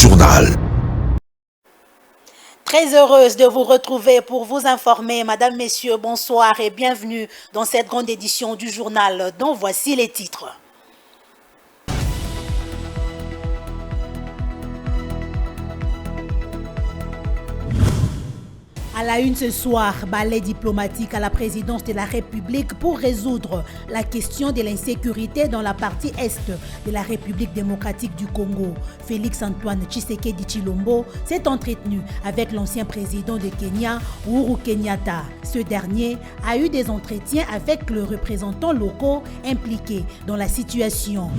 journal. Très heureuse de vous retrouver pour vous informer. Madame, Messieurs, bonsoir et bienvenue dans cette grande édition du journal dont voici les titres. À la une ce soir, balai diplomatique à la présidence de la République pour résoudre la question de l'insécurité dans la partie est de la République démocratique du Congo. Félix-Antoine Tshisekedi Tshilombo s'est entretenu avec l'ancien président de Kenya, Uhuru Kenyatta. Ce dernier a eu des entretiens avec les représentants locaux impliqués dans la situation.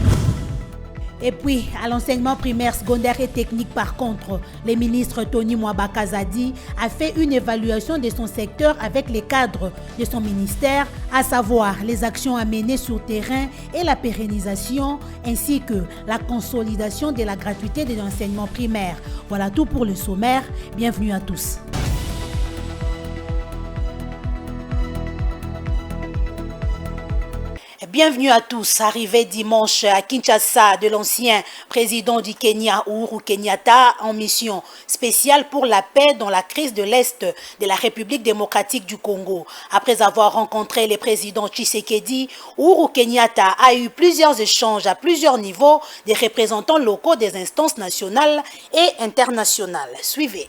Et puis, à l'enseignement primaire, secondaire et technique, par contre, le ministre Tony Mwabakazadi a fait une évaluation de son secteur avec les cadres de son ministère, à savoir les actions à mener sur terrain et la pérennisation, ainsi que la consolidation de la gratuité de l'enseignement primaire. Voilà tout pour le sommaire. Bienvenue à tous. Bienvenue à tous. Arrivé dimanche à Kinshasa de l'ancien président du Kenya, Uhuru Kenyatta, en mission spéciale pour la paix dans la crise de l'Est de la République démocratique du Congo. Après avoir rencontré le président Tshisekedi, Uhuru Kenyatta a eu plusieurs échanges à plusieurs niveaux des représentants locaux des instances nationales et internationales. Suivez.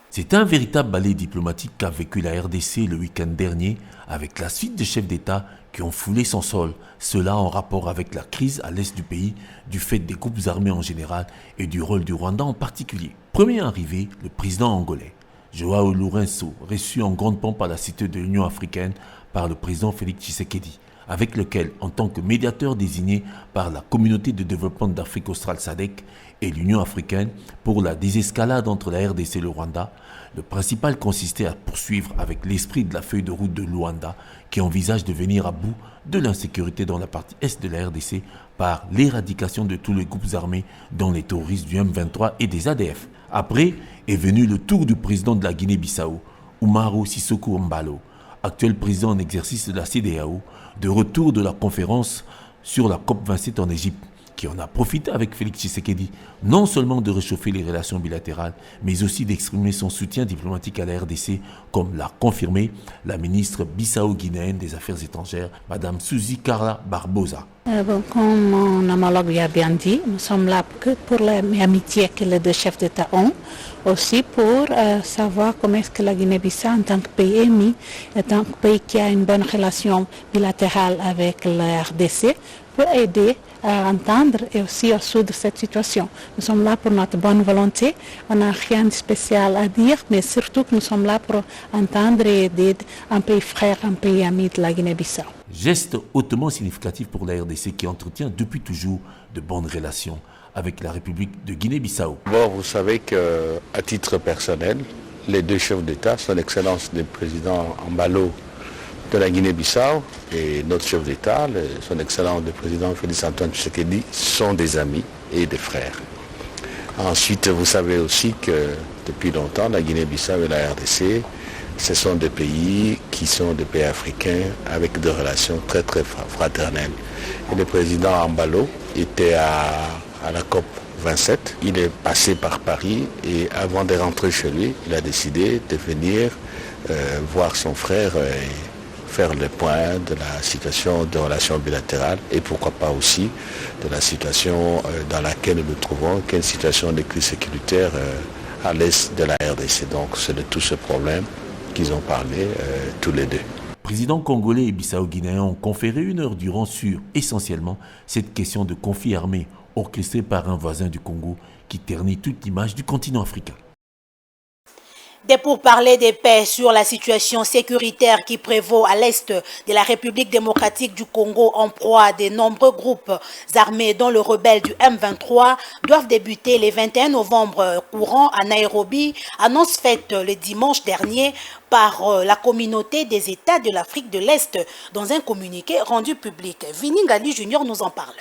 C'est un véritable balai diplomatique qu'a vécu la RDC le week-end dernier avec la suite des chefs d'État qui ont foulé son sol, cela en rapport avec la crise à l'est du pays, du fait des groupes armés en général et du rôle du Rwanda en particulier. Premier arrivé, le président angolais, Joao Lourenço, reçu en grande pompe à la cité de l'Union africaine par le président Félix Tshisekedi, avec lequel, en tant que médiateur désigné par la communauté de développement d'Afrique australe SADC et l'Union africaine pour la désescalade entre la RDC et le Rwanda, le principal consistait à poursuivre avec l'esprit de la feuille de route de Luanda qui envisage de venir à bout de l'insécurité dans la partie est de la RDC par l'éradication de tous les groupes armés dont les terroristes du M23 et des ADF. Après est venu le tour du président de la Guinée-Bissau, Umaru Sissoco Embalo, actuel président en exercice de la CEDEAO, de retour de la conférence sur la COP27 en Égypte, qui en a profité avec Félix Tshisekedi, non seulement de réchauffer les relations bilatérales, mais aussi d'exprimer son soutien diplomatique à la RDC, comme l'a confirmé la ministre bissau-guinéenne des Affaires étrangères, Mme Suzy Carla Barbosa. Comme mon homologue l'a bien dit, nous sommes là que pour l'amitié que les deux chefs d'État ont, aussi pour savoir comment est-ce que la Guinée-Bissau, en tant que pays ami, en tant que pays qui a une bonne relation bilatérale avec la RDC, peut aider à entendre et aussi résoudre cette situation. Nous sommes là pour notre bonne volonté, on n'a rien de spécial à dire, mais surtout que nous sommes là pour entendre et aider un pays frère, un pays ami de la Guinée-Bissau. Geste hautement significatif pour la RDC qui entretient depuis toujours de bonnes relations avec la République de Guinée-Bissau. Bon, vous savez qu'à titre personnel, les deux chefs d'État, son Excellence le président Embalo de la Guinée-Bissau et notre chef d'État, son Excellence le président Félix-Antoine Tshisekedi, sont des amis et des frères. Ensuite, vous savez aussi que depuis longtemps, la Guinée-Bissau et la RDC, ce sont des pays qui sont des pays africains avec des relations très très fraternelles. Et le président Embalo était à la COP 27. Il est passé par Paris et avant de rentrer chez lui, il a décidé de venir voir son frère faire le point de la situation de relations bilatérales et pourquoi pas aussi de la situation dans laquelle nous nous trouvons, qui est une situation de crise sécuritaire à l'est de la RDC. Donc c'est de tout ce problème qu'ils ont parlé tous les deux. Présidents congolais et bissau-guinéens ont conféré 1 heure durant sur, essentiellement, cette question de conflit armé orchestré par un voisin du Congo qui ternit toute l'image du continent africain. Des pourparlers de paix sur la situation sécuritaire qui prévaut à l'est de la République démocratique du Congo en proie à de nombreux groupes armés dont le rebelle du M23 doivent débuter le 21 novembre courant à Nairobi, annonce faite le dimanche dernier par la communauté des États de l'Afrique de l'Est dans un communiqué rendu public. Vini Ngali Junior nous en parle.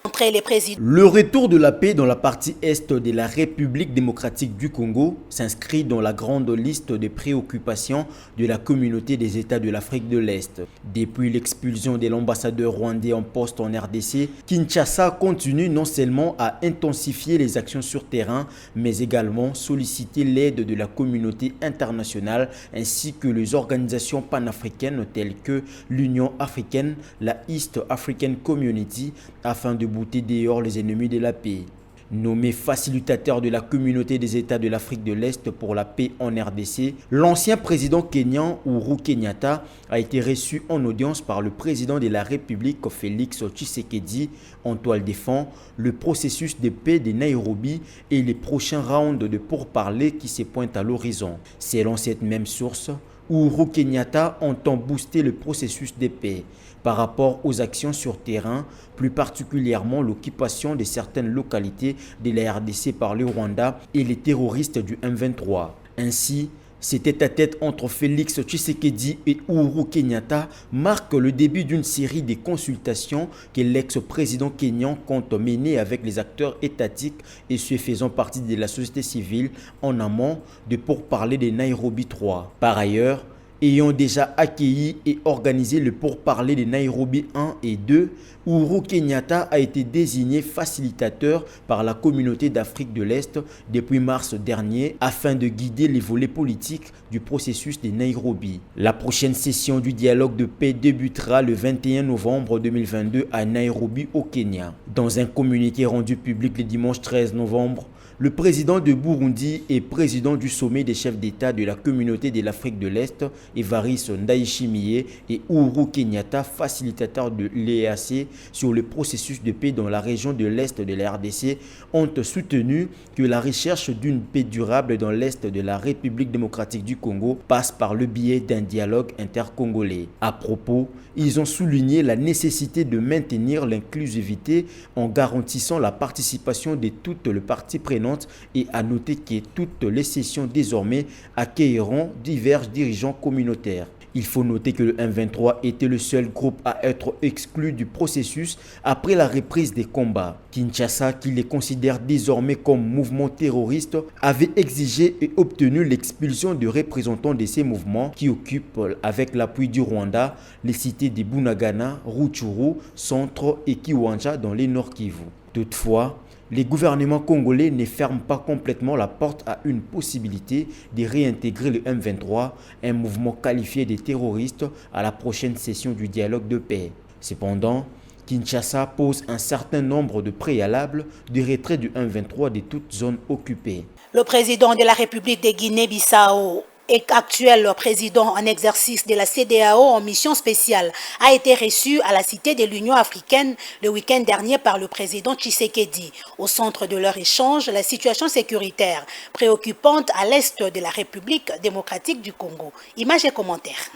Le retour de la paix dans la partie est de la République démocratique du Congo s'inscrit dans la grande liste des préoccupations de la communauté des États de l'Afrique de l'Est. Depuis l'expulsion de l'ambassadeur rwandais en poste en RDC, Kinshasa continue non seulement à intensifier les actions sur terrain, mais également solliciter l'aide de la communauté internationale ainsi que les organisations panafricaines telles que l'Union africaine, la East African Community, afin de bouter dehors les ennemis de la paix. Nommé facilitateur de la communauté des États de l'Afrique de l'Est pour la paix en RDC, l'ancien président kenyan Uhuru Kenyatta a été reçu en audience par le président de la République Félix Tshisekedi en toile de fond le processus de paix de Nairobi et les prochains rounds de pourparlers qui se pointent à l'horizon. Selon cette même source, Uhuru Kenyatta entend booster le processus de paix par rapport aux actions sur terrain, plus particulièrement l'occupation de certaines localités de la RDC par le Rwanda et les terroristes du M23. Ainsi, cet tête-à-tête entre Félix Tshisekedi et Uhuru Kenyatta marque le début d'une série de consultations que l'ex-président kenyan compte mener avec les acteurs étatiques et ceux faisant partie de la société civile en amont de pourparlers de Nairobi 3. Par ailleurs, ayant déjà accueilli et organisé le pourparler de Nairobi 1 et 2, Uhuru Kenyatta a été désigné facilitateur par la communauté d'Afrique de l'Est depuis mars dernier afin de guider les volets politiques du processus de Nairobi. La prochaine session du dialogue de paix débutera le 21 novembre 2022 à Nairobi au Kenya. Dans un communiqué rendu public le dimanche 13 novembre, le président de Burundi et président du sommet des chefs d'État de la communauté de l'Afrique de l'Est, Evariste Ndayishimiye, et Uhuru Kenyatta, facilitateur de l'EAC sur le processus de paix dans la région de l'Est de la RDC, ont soutenu que la recherche d'une paix durable dans l'Est de la République démocratique du Congo passe par le biais d'un dialogue intercongolais. À propos, ils ont souligné la nécessité de maintenir l'inclusivité en garantissant la participation de toutes les parties prenantes et à noter que toutes les sessions désormais accueilleront divers dirigeants communautaires. Il faut noter que le M23 était le seul groupe à être exclu du processus après la reprise des combats. Kinshasa, qui les considère désormais comme mouvement terroriste, avait exigé et obtenu l'expulsion de représentants de ces mouvements qui occupent, avec l'appui du Rwanda, les cités de Bunagana, Rutshuru, Centre et Kiwanja dans les Nord Kivu. Toutefois, les gouvernements congolais ne ferment pas complètement la porte à une possibilité de réintégrer le M23, un mouvement qualifié de terroriste, à la prochaine session du dialogue de paix. Cependant, Kinshasa pose un certain nombre de préalables de retrait du M23 de toute zone occupée. Le président de la République de Guinée-Bissau et actuel président en exercice de la CEDEAO en mission spéciale, a été reçu à la Cité de l'Union africaine le week-end dernier par le président Tshisekedi. Au centre de leur échange, la situation sécuritaire préoccupante à l'est de la République démocratique du Congo. Images et commentaires.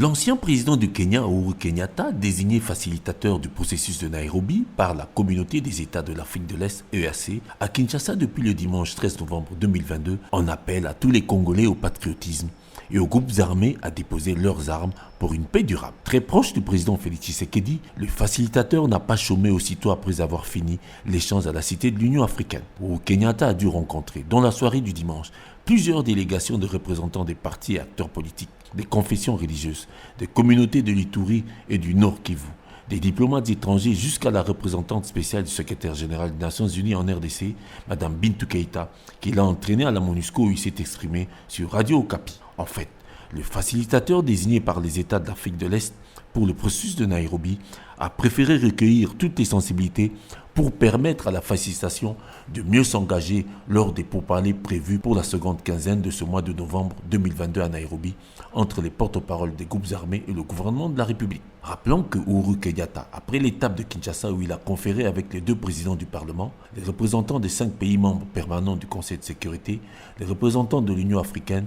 L'ancien président du Kenya, Uhuru Kenyatta, désigné facilitateur du processus de Nairobi par la communauté des États de l'Afrique de l'Est, EAC, à Kinshasa depuis le dimanche 13 novembre 2022, en appelle à tous les Congolais au patriotisme et aux groupes armés à déposer leurs armes pour une paix durable. Très proche du président Félix Tshisekedi, le facilitateur n'a pas chômé aussitôt après avoir fini l'échange à la Cité de l'Union africaine, où Kenyatta a dû rencontrer, dans la soirée du dimanche, plusieurs délégations de représentants des partis et acteurs politiques, des confessions religieuses, des communautés de l'Ituri et du Nord Kivu, des diplomates étrangers jusqu'à la représentante spéciale du secrétaire général des Nations Unies en RDC, Mme Bintou Keïta, qui l'a entraîné à la MONUSCO où il s'est exprimé sur Radio Okapi. En fait, le facilitateur désigné par les États d'Afrique de l'Est pour le processus de Nairobi a préféré recueillir toutes les sensibilités pour permettre à la facilitation de mieux s'engager lors des pourparlers prévus pour la seconde quinzaine de ce mois de novembre 2022 à Nairobi entre les porte-paroles des groupes armés et le gouvernement de la République. Rappelons que Uhuru Kenyatta, après l'étape de Kinshasa où il a conféré avec les deux présidents du Parlement, les représentants des 5 pays membres permanents du Conseil de sécurité, les représentants de l'Union africaine,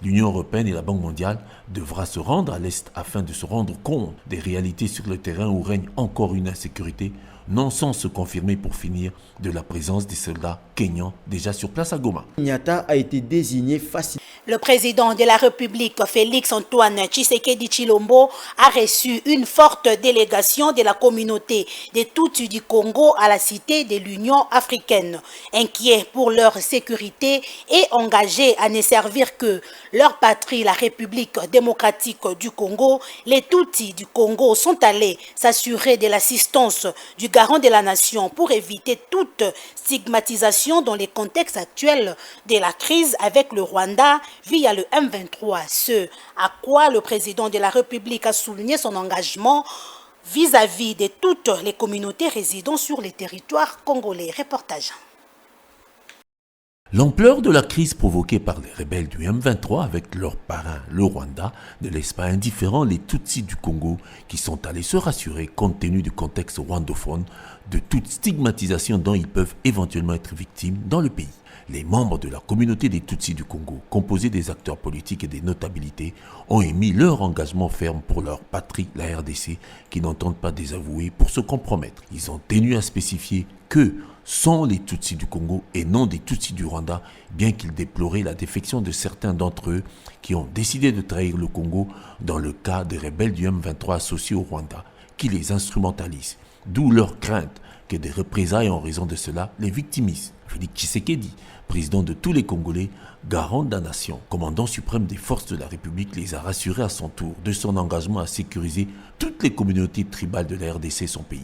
l'Union européenne et la Banque mondiale, devra se rendre à l'Est afin de se rendre compte des réalités sur le terrain où règne encore une insécurité, non sans se confirmer pour finir de la présence des soldats kenyans déjà sur place à Goma. Kenyatta a été désigné Le président de la République, Félix-Antoine Tshisekedi Tshilombo, a reçu une forte délégation de la communauté des Tutsis du Congo à la Cité de l'Union africaine. Inquiets pour leur sécurité et engagés à ne servir que leur patrie, la République démocratique du Congo, les Tutsis du Congo sont allés s'assurer de l'assistance du garant de la nation pour éviter toute stigmatisation dans les contextes actuels de la crise avec le Rwanda via le M23, ce à quoi le président de la République a souligné son engagement vis-à-vis de toutes les communautés résidant sur les territoires congolais. Reportage. L'ampleur de la crise provoquée par les rebelles du M23 avec leur parrain, le Rwanda, ne laisse pas indifférents les Tutsis du Congo qui sont allés se rassurer, compte tenu du contexte rwandophone, de toute stigmatisation dont ils peuvent éventuellement être victimes dans le pays. Les membres de la communauté des Tutsis du Congo, composés des acteurs politiques et des notabilités, ont émis leur engagement ferme pour leur patrie, la RDC, qui n'entendent pas désavouer pour se compromettre. Ils ont tenu à spécifier que sont les Tutsis du Congo et non des Tutsis du Rwanda, bien qu'ils déploraient la défection de certains d'entre eux qui ont décidé de trahir le Congo dans le cas des rebelles du M23 associés au Rwanda, qui les instrumentalisent. D'où leur crainte que des représailles en raison de cela les victimisent. Félix Tshisekedi, président de tous les Congolais, garant de la nation, commandant suprême des forces de la République, les a rassurés à son tour de son engagement à sécuriser toutes les communautés tribales de la RDC, son pays,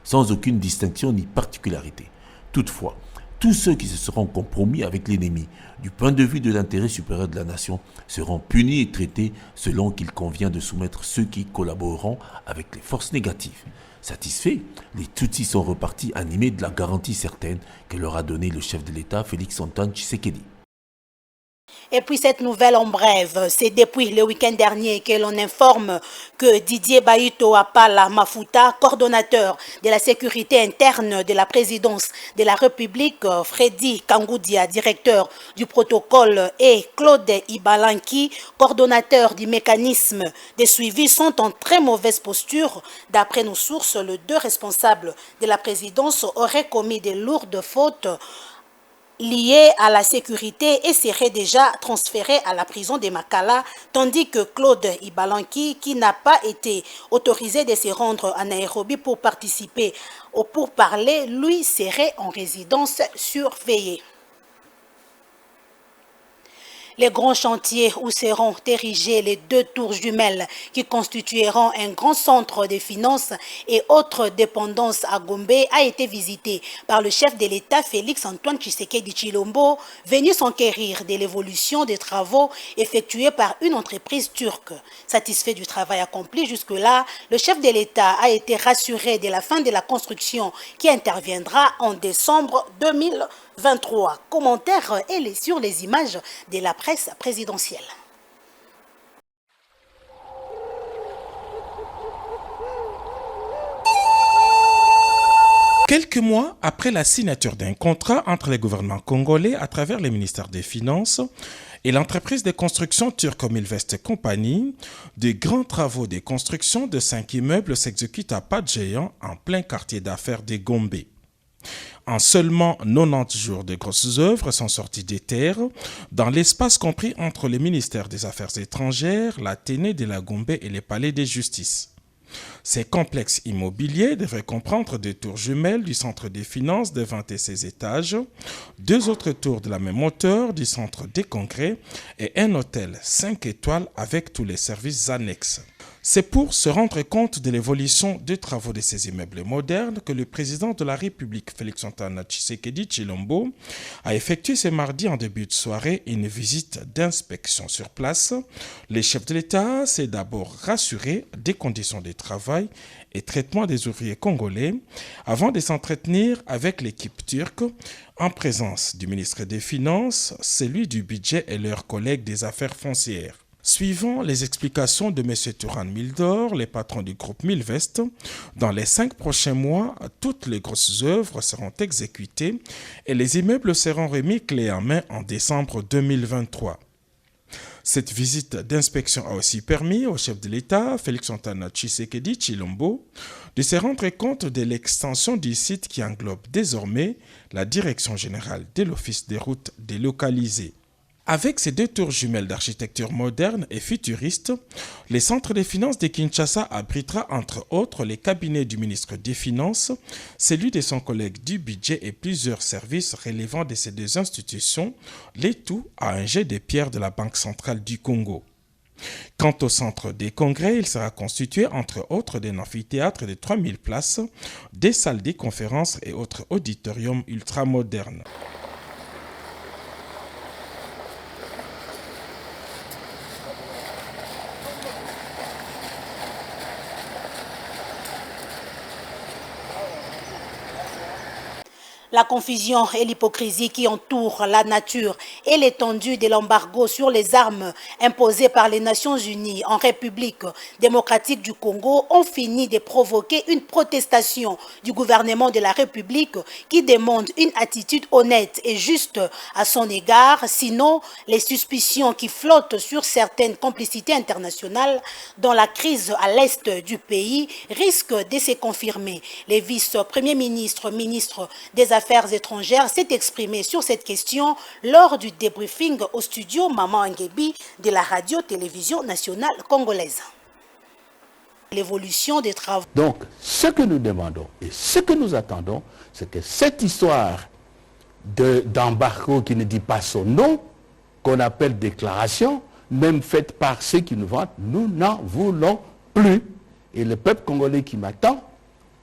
sans aucune distinction ni particularité. Toutefois, tous ceux qui se seront compromis avec l'ennemi du point de vue de l'intérêt supérieur de la nation seront punis et traités selon qu'il convient de soumettre ceux qui collaboreront avec les forces négatives. Satisfaits, les Tutsis sont repartis animés de la garantie certaine que leur a donnée le chef de l'État, Félix-Antoine Tshisekedi. Et puis cette nouvelle en brève, c'est depuis le week-end dernier que l'on informe que Didier Baïto Apala Mafuta, coordonnateur de la sécurité interne de la présidence de la République, Freddy Kangoudia, directeur du protocole, et Claude Ibalanki, coordonnateur du mécanisme de suivi, sont en très mauvaise posture. D'après nos sources, les deux responsables de la présidence auraient commis de lourdes fautes liés à la sécurité et serait déjà transféré à la prison de Makala, tandis que Claude Ibalanki, qui n'a pas été autorisé de se rendre à Nairobi pour participer au pourparlers, lui serait en résidence surveillée. Les grands chantiers où seront érigées les deux tours jumelles qui constitueront un grand centre de finances et autres dépendances à Gombe a été visité par le chef de l'État Félix-Antoine Tshisekedi Tshilombo, venu s'enquérir de l'évolution des travaux effectués par une entreprise turque. Satisfait du travail accompli jusque-là, le chef de l'État a été rassuré de la fin de la construction qui interviendra en décembre 2023. Commentaire sur les images de la presse présidentielle. Quelques mois après la signature d'un contrat entre les gouvernements congolais à travers les ministères des Finances et l'entreprise de construction turque Milvest Company, de grands travaux de construction de 5 immeubles s'exécutent à pas de géant en plein quartier d'affaires de Gombe. En seulement 90 jours, de grosses œuvres sont sorties des terres dans l'espace compris entre le ministère des Affaires étrangères, l'Athénée de la Gombe et les palais de justice. Ces complexes immobiliers devraient comprendre deux tours jumelles du centre des finances de 26 étages, 2 autres tours de la même hauteur du centre des congrès et un hôtel 5 étoiles avec tous les services annexes. C'est pour se rendre compte de l'évolution des travaux de ces immeubles modernes que le président de la République, Félix-Antoine Tshisekedi Tshilombo, a effectué ce mardi en début de soirée une visite d'inspection sur place. Le chef de l'État s'est d'abord rassuré des conditions de travail et traitement des ouvriers congolais avant de s'entretenir avec l'équipe turque en présence du ministre des Finances, celui du budget et leurs collègues des affaires foncières. Suivant les explications de M. Turan Mildor, le patron du groupe Milvest, dans les 5 prochains mois, toutes les grosses œuvres seront exécutées et les immeubles seront remis clé en main en décembre 2023. Cette visite d'inspection a aussi permis au chef de l'État, Félix-Antoine Tshisekedi Tshilombo, de se rendre compte de l'extension du site qui englobe désormais la Direction générale de l'Office des routes délocalisées. Avec ces deux tours jumelles d'architecture moderne et futuriste, les centres des finances de Kinshasa abritera entre autres les cabinets du ministre des Finances, celui de son collègue du budget et plusieurs services relevant de ces deux institutions, les tout à un jet de pierre de la Banque centrale du Congo. Quant au centre des congrès, il sera constitué entre autres d'un amphithéâtre de 3000 places, des salles de conférences et autres auditoriums ultramodernes. La confusion et l'hypocrisie qui entourent la nature et l'étendue de l'embargo sur les armes imposé par les Nations Unies en République démocratique du Congo ont fini de provoquer une protestation du gouvernement de la République qui demande une attitude honnête et juste à son égard, sinon les suspicions qui flottent sur certaines complicités internationales dans la crise à l'est du pays risquent de se confirmer. Les vice-premiers ministres, ministres des Affaires étrangères s'est exprimé sur cette question lors du débriefing au studio Maman Ngebi de la radio-télévision nationale congolaise. L'évolution des travaux. Donc, ce que nous demandons et ce que nous attendons, c'est que cette histoire d'embargo qui ne dit pas son nom, qu'on appelle déclaration, même faite par ceux qui nous vantent, nous n'en voulons plus. Et le peuple congolais qui m'attend,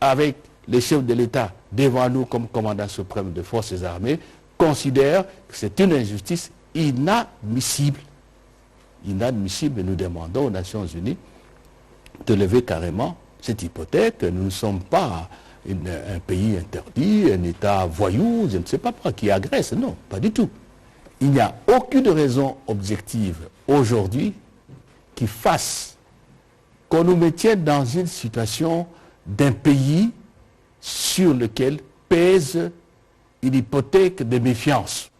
avec les chefs de l'État devant nous comme commandant suprême de forces armées, considèrent que c'est une injustice inadmissible. Inadmissible, et nous demandons aux Nations Unies de lever carrément cette hypothèque. Nous ne sommes pas un pays interdit, un État voyou, je ne sais pas qui agresse, non, pas du tout. Il n'y a aucune raison objective aujourd'hui qui fasse qu'on nous maintienne dans une situation d'un pays sur lequel pèse une hypothèque de méfiance.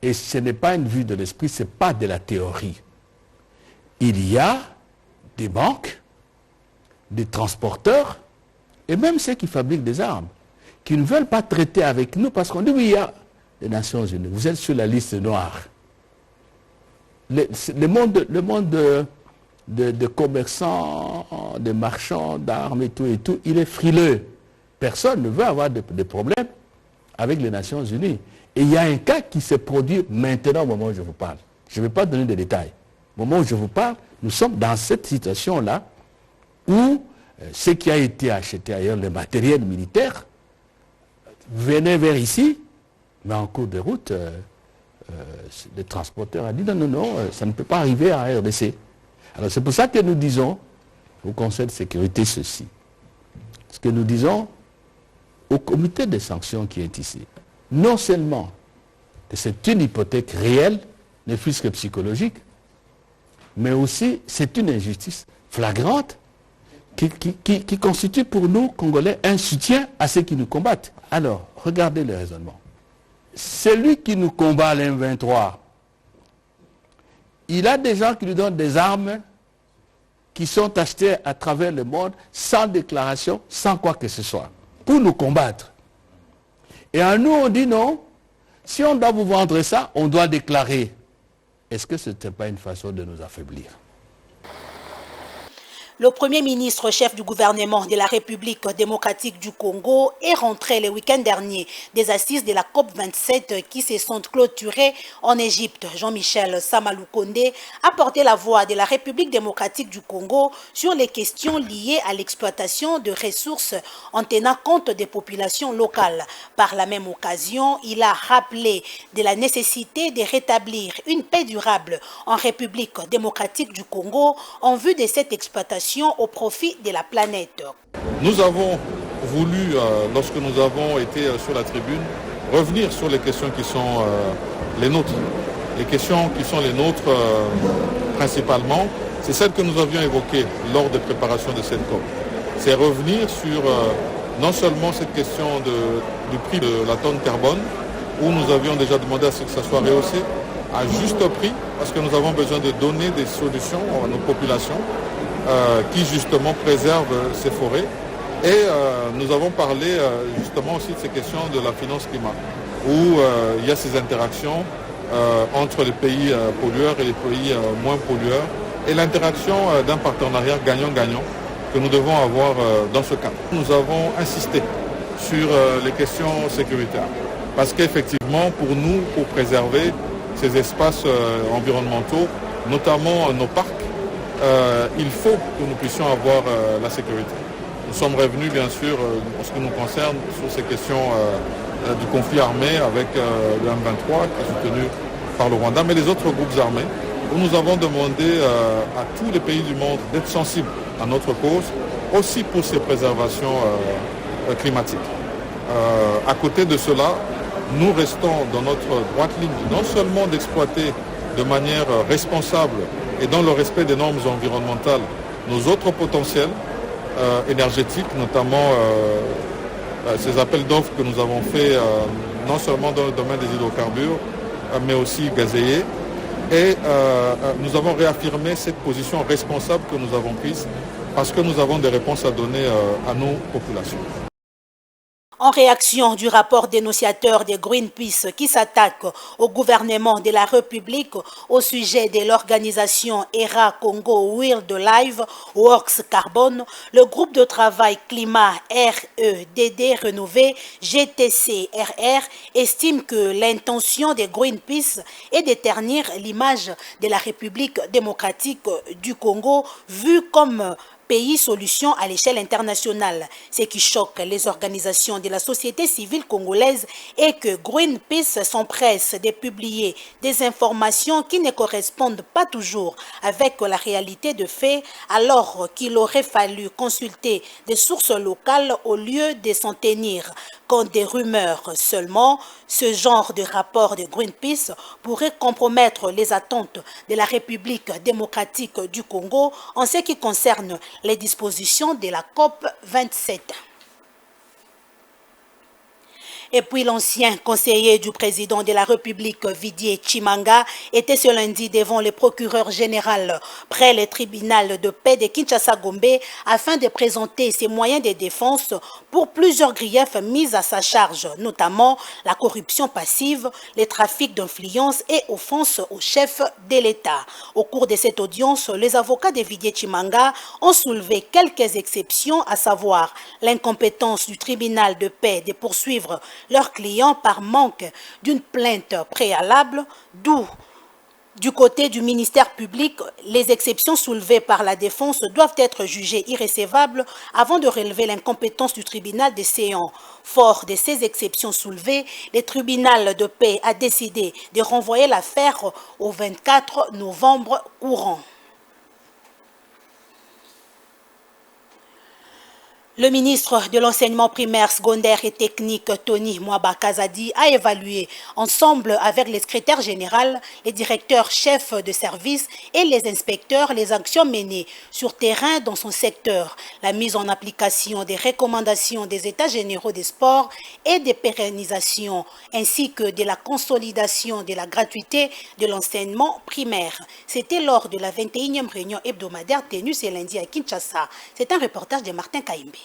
Et ce n'est pas une vue de l'esprit, ce n'est pas de la théorie. Il y a des banques, des transporteurs, et même ceux qui fabriquent des armes, qui ne veulent pas traiter avec nous parce qu'on dit oui, il y a les Nations Unies, vous êtes sur la liste noire. Le monde de commerçants, de marchands d'armes et tout, il est frileux. Personne ne veut avoir de problèmes avec les Nations Unies. Et il y a un cas qui se produit maintenant au moment où je vous parle. Je ne vais pas donner de détails. Au moment où je vous parle, nous sommes dans cette situation-là où ce qui a été acheté ailleurs, le matériel militaire, venait vers ici, mais en cours de route, le transporteur a dit non, ça ne peut pas arriver à RDC. Alors c'est pour ça que nous disons au Conseil de sécurité ceci. Ce que nous disons au comité de sanctions qui est ici, non seulement que c'est une hypothèque réelle, ne fût-ce que psychologique, mais aussi c'est une injustice flagrante qui constitue pour nous, Congolais, un soutien à ceux qui nous combattent. Alors, regardez le raisonnement. Celui qui nous combat à l'M23, il a des gens qui lui donnent des armes qui sont achetées à travers le monde sans déclaration, sans quoi que ce soit, pour nous combattre. Et à nous, on dit non, si on doit vous vendre ça, on doit déclarer. Est-ce que ce n'était pas une façon de nous affaiblir ? Le Premier ministre chef du gouvernement de la République démocratique du Congo est rentré le week-end dernier des assises de la COP27 qui se sont clôturées en Égypte. Jean-Michel Samaloukonde a porté la voix de la République démocratique du Congo sur les questions liées à l'exploitation de ressources en tenant compte des populations locales. Par la même occasion, il a rappelé de la nécessité de rétablir une paix durable en République démocratique du Congo en vue de cette exploitation au profit de la planète. Nous avons voulu, lorsque nous avons été sur la tribune, revenir sur les questions qui sont les nôtres. Les questions qui sont les nôtres principalement, c'est celles que nous avions évoquées lors des préparations de cette COP. C'est revenir sur non seulement cette question du prix de la tonne carbone, où nous avions déjà demandé à ce que ça soit rehaussé à juste prix, parce que nous avons besoin de donner des solutions à nos populations qui justement préservent ces forêts. Et nous avons parlé justement aussi de ces questions de la finance climat, où il y a ces interactions entre les pays pollueurs et les pays moins pollueurs et l'interaction d'un partenariat gagnant-gagnant que nous devons avoir dans ce cadre. Nous avons insisté sur les questions sécuritaires parce qu'effectivement pour nous, pour préserver ces espaces environnementaux, notamment nos parcs, il faut que nous puissions avoir la sécurité. Nous sommes revenus bien sûr en ce qui nous concerne sur ces questions du conflit armé avec le M23 qui est soutenu par le Rwanda, mais les autres groupes armés, où nous avons demandé à tous les pays du monde d'être sensibles à notre cause, aussi pour ces préservations climatiques. À côté de cela, nous restons dans notre droite ligne, non seulement d'exploiter de manière responsable et dans le respect des normes environnementales nos autres potentiels énergétiques, notamment ces appels d'offres que nous avons faits non seulement dans le domaine des hydrocarbures, mais aussi gazéiers. Et nous avons réaffirmé cette position responsable que nous avons prise parce que nous avons des réponses à donner à nos populations. En réaction du rapport dénonciateur de Greenpeace qui s'attaque au gouvernement de la République au sujet de l'organisation ERA Congo Wildlife Works Carbone, le groupe de travail climat REDD Rénové GTCRR estime que l'intention de Greenpeace est de ternir l'image de la République démocratique du Congo vue comme pays solution à l'échelle internationale. Ce qui choque les organisations de la société civile congolaise est que Greenpeace s'empresse de publier des informations qui ne correspondent pas toujours avec la réalité de fait, alors qu'il aurait fallu consulter des sources locales au lieu de s'en tenir qu'en des rumeurs seulement. Ce genre de rapport de Greenpeace pourrait compromettre les attentes de la République démocratique du Congo en ce qui concerne les dispositions de la COP 27. Et puis l'ancien conseiller du président de la République, Didier Tshimanga, était ce lundi devant le procureur général près le tribunal de paix de Kinshasa-Gombe afin de présenter ses moyens de défense pour plusieurs griefs mis à sa charge, notamment la corruption passive, les trafics d'influence et offense au chef de l'État. Au cours de cette audience, les avocats de Didier Tshimanga ont soulevé quelques exceptions, à savoir l'incompétence du tribunal de paix de poursuivre leurs clients par manque d'une plainte préalable, d'où du côté du ministère public, les exceptions soulevées par la défense doivent être jugées irrécevables avant de relever l'incompétence du tribunal des séants. Fort de ces exceptions soulevées, le tribunal de paix a décidé de renvoyer l'affaire au 24 novembre courant. Le ministre de l'enseignement primaire, secondaire et technique, Tony Mwaba Kazadi, a évalué ensemble avec les secrétaires généraux, les directeurs chefs de service et les inspecteurs les actions menées sur terrain dans son secteur, la mise en application des recommandations des États généraux des sports et des pérennisations, ainsi que de la consolidation de la gratuité de l'enseignement primaire. C'était lors de la 21e réunion hebdomadaire tenue ce lundi à Kinshasa. C'est un reportage de Martin Kaimbe.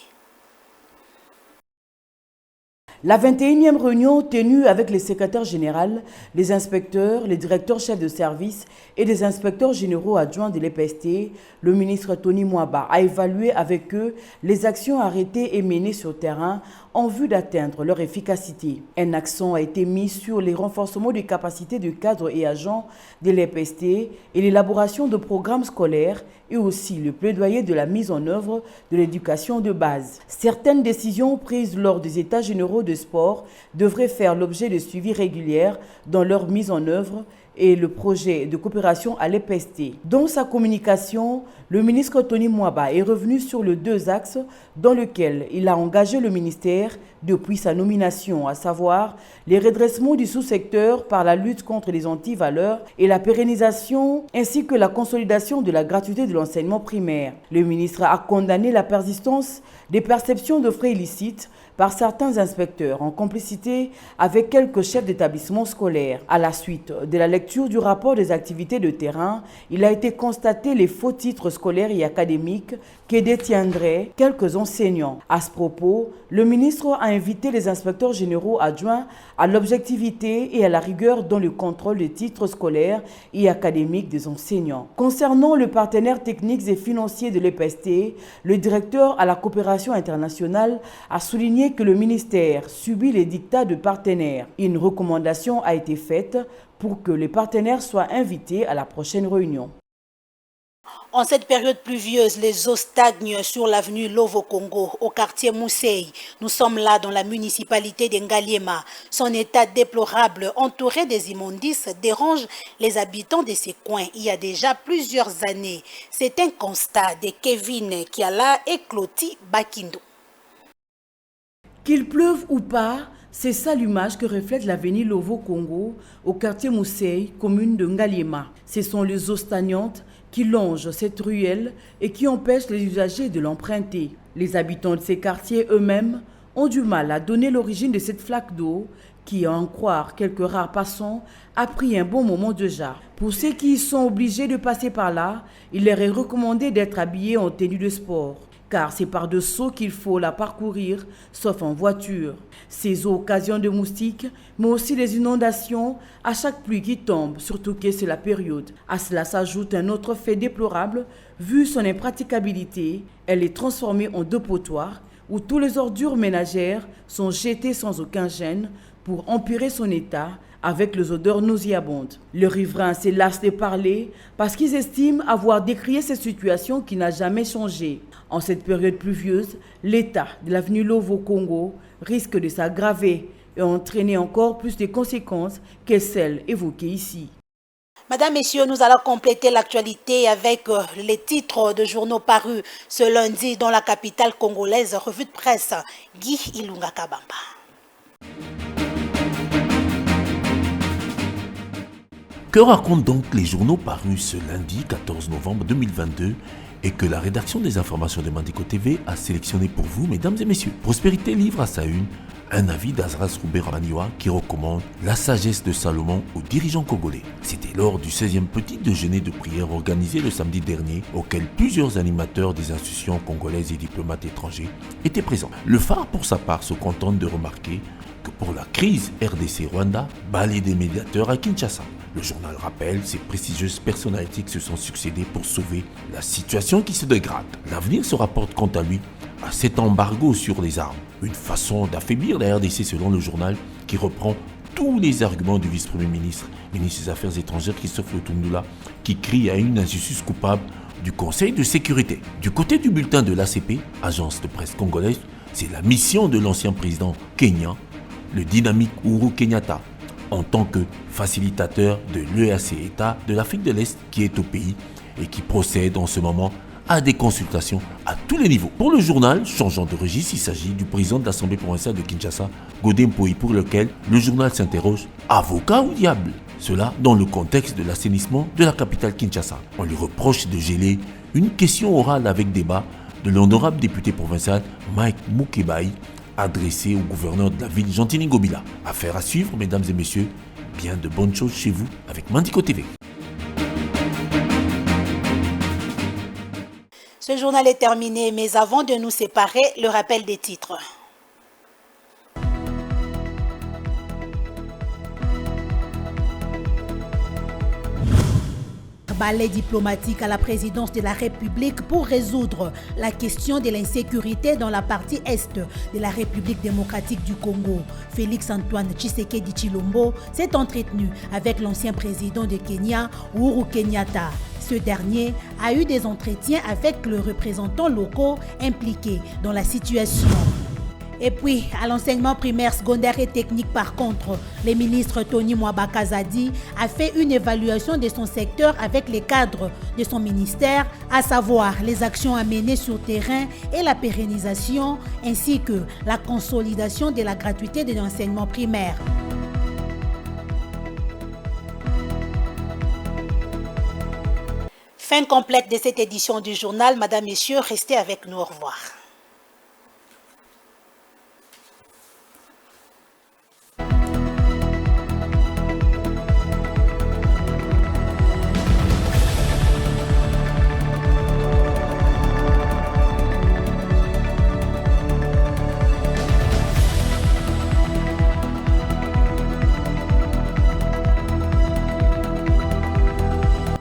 La 21e réunion tenue avec les secrétaires généraux, les inspecteurs, les directeurs chefs de service et les inspecteurs généraux adjoints de l'EPST, le ministre Tony Mwaba a évalué avec eux les actions arrêtées et menées sur terrain en vue d'atteindre leur efficacité. Un accent a été mis sur les renforcements des capacités de cadres et agents de l'EPST et l'élaboration de programmes scolaires et aussi le plaidoyer de la mise en œuvre de l'éducation de base. Certaines décisions prises lors des États généraux de sport devraient faire l'objet de suivi régulier dans leur mise en œuvre et le projet de coopération à l'EPST. Dans sa communication, le ministre Tony Mwaba est revenu sur les deux axes dans lesquels il a engagé le ministère depuis sa nomination, à savoir les redressements du sous-secteur par la lutte contre les antivaleurs et la pérennisation ainsi que la consolidation de la gratuité de l'enseignement primaire. Le ministre a condamné la persistance des perceptions de frais illicites par certains inspecteurs en complicité avec quelques chefs d'établissement scolaire. À la suite de la lecture du rapport des activités de terrain, il a été constaté les faux titres scolaires et académiques que détiendraient quelques enseignants. À ce propos, le ministre a invité les inspecteurs généraux adjoints à l'objectivité et à la rigueur dans le contrôle des titres scolaires et académiques des enseignants. Concernant le partenaire technique et financier de l'EPST, le directeur à la coopération internationale a souligné que le ministère subit les dictats de partenaires. Une recommandation a été faite pour que les partenaires soient invités à la prochaine réunion. En cette période pluvieuse, les eaux stagnent sur l'avenue Lovo-Congo, au quartier Mousseï. Nous sommes là dans la municipalité d'Ngaliema. Son état déplorable, entouré des immondices, dérange les habitants de ces coins il y a déjà plusieurs années. C'est un constat de Kevin Kiala et Cloti Bakindo. Qu'il pleuve ou pas, c'est ça l'image que reflète l'avenue Lovo-Congo, au quartier Mousseï, commune de Ngaliema. Ce sont les eaux stagnantes qui longent cette ruelle et qui empêchent les usagers de l'emprunter. Les habitants de ces quartiers eux-mêmes ont du mal à donner l'origine de cette flaque d'eau qui, à en croire quelques rares passants, a pris un bon moment déjà. Pour ceux qui sont obligés de passer par là, il leur est recommandé d'être habillés en tenue de sport, car c'est par dessous qu'il faut la parcourir, sauf en voiture. Ces eaux occasionnent de moustiques, mais aussi des inondations à chaque pluie qui tombe, surtout que c'est la période. À cela s'ajoute un autre fait déplorable, vu son impraticabilité, elle est transformée en dépotoir, où tous les ordures ménagères sont jetées sans aucun gêne pour empirer son état, avec les odeurs nauséabondes. Le riverain se lasse de parler parce qu'ils estiment avoir décrié cette situation qui n'a jamais changé. En cette période pluvieuse, l'état de l'avenue Lovo-Congo risque de s'aggraver et entraîner encore plus de conséquences que celles évoquées ici. Madame, Messieurs, nous allons compléter l'actualité avec les titres de journaux parus ce lundi dans la capitale congolaise. Revue de presse, Guy Ilunga Kabamba. Que racontent donc les journaux parus ce lundi 14 novembre 2022 et que la rédaction des informations de Mandiko TV a sélectionné pour vous, mesdames et messieurs? Prospérité livre à sa une un avis d'Azras Rouber-Ramaniwa qui recommande la sagesse de Salomon aux dirigeants congolais. C'était lors du 16e petit déjeuner de prière organisé le samedi dernier, auquel plusieurs animateurs des institutions congolaises et diplomates étrangers étaient présents. Le phare, pour sa part, se contente de remarquer que pour la crise RDC-Rwanda, balai des médiateurs à Kinshasa. Le journal rappelle ces prestigieuses personnalités qui se sont succédées pour sauver la situation qui se dégrade. L'avenir se rapporte quant à lui à cet embargo sur les armes. Une façon d'affaiblir la RDC selon le journal qui reprend tous les arguments du vice-premier ministre, ministre des Affaires étrangères Christophe Lutundula, qui crie à une injustice coupable du Conseil de sécurité. Du côté du bulletin de l'ACP, agence de presse congolaise, c'est la mission de l'ancien président kenyan, le dynamique Uhuru Kenyatta, en tant que facilitateur de l'EAC-État de l'Afrique de l'Est qui est au pays et qui procède en ce moment à des consultations à tous les niveaux. Pour le journal, changeant de registre, il s'agit du président de l'Assemblée provinciale de Kinshasa, Godin Mpoyi, pour lequel le journal s'interroge « Avocat ou diable ?» Cela dans le contexte de l'assainissement de la capitale Kinshasa. On lui reproche de geler une question orale avec débat de l'honorable député provincial Mike Mukebai, adressé au gouverneur de la ville Gentini Gobila. Affaire à suivre, mesdames et messieurs, bien de bonnes choses chez vous avec Mandiko TV. Ce journal est terminé, mais avant de nous séparer, le rappel des titres. Balai diplomatique à la présidence de la République pour résoudre la question de l'insécurité dans la partie est de la République démocratique du Congo. Félix-Antoine Tshisekedi Tshilombo s'est entretenu avec l'ancien président de Kenya, Uhuru Kenyatta. Ce dernier a eu des entretiens avec les représentants locaux impliqués dans la situation. Et puis, à l'enseignement primaire, secondaire et technique, par contre, le ministre Tony Mwaba Kazadi a fait une évaluation de son secteur avec les cadres de son ministère, à savoir les actions à mener sur terrain et la pérennisation, ainsi que la consolidation de la gratuité de l'enseignement primaire. Fin complète de cette édition du journal. Madame, Messieurs, restez avec nous. Au revoir.